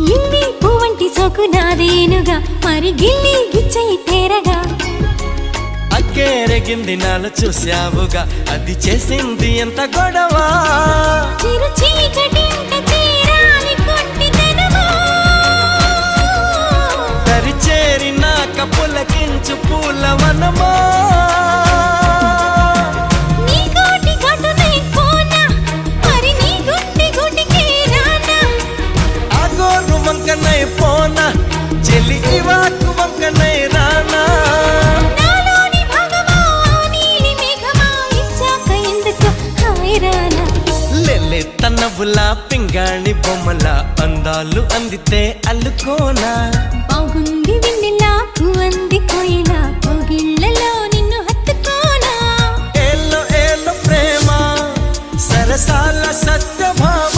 ఇల్లి పువ్వంటి సోకు నాదేనుగా మరి గిల్లి గిచ్చయి తేరగా అక్కేరగింది నాలో చూసావుగా అది చేసింది ఎంత గొడవ చిరు చీకటింట చేరాలి కొట్టిదనమా దరిచేరినాక పులకించు పూలవనమా నీ కోటి గటునై పోనా మరి నీ గుండె గుడికే రానా ఆ గోరు వంకనై పోనా చెలి ఇవాకు వంకనై రానా నాలోని భగవా నీలి మేఘమా ఇచ్చాక ఎందుకు హాయిరానా లెల్లె తన్నవులా పింగాణి బొమ్మల అందాలు అందితే అల్లుకోనా బాగుంది వెన్నెలా పువ్వంది కోయిలా కోగిళ్ళలో నిన్ను హత్తుకోనా ఏలో ఏలో ప్రేమ సరసాల సత్యభామ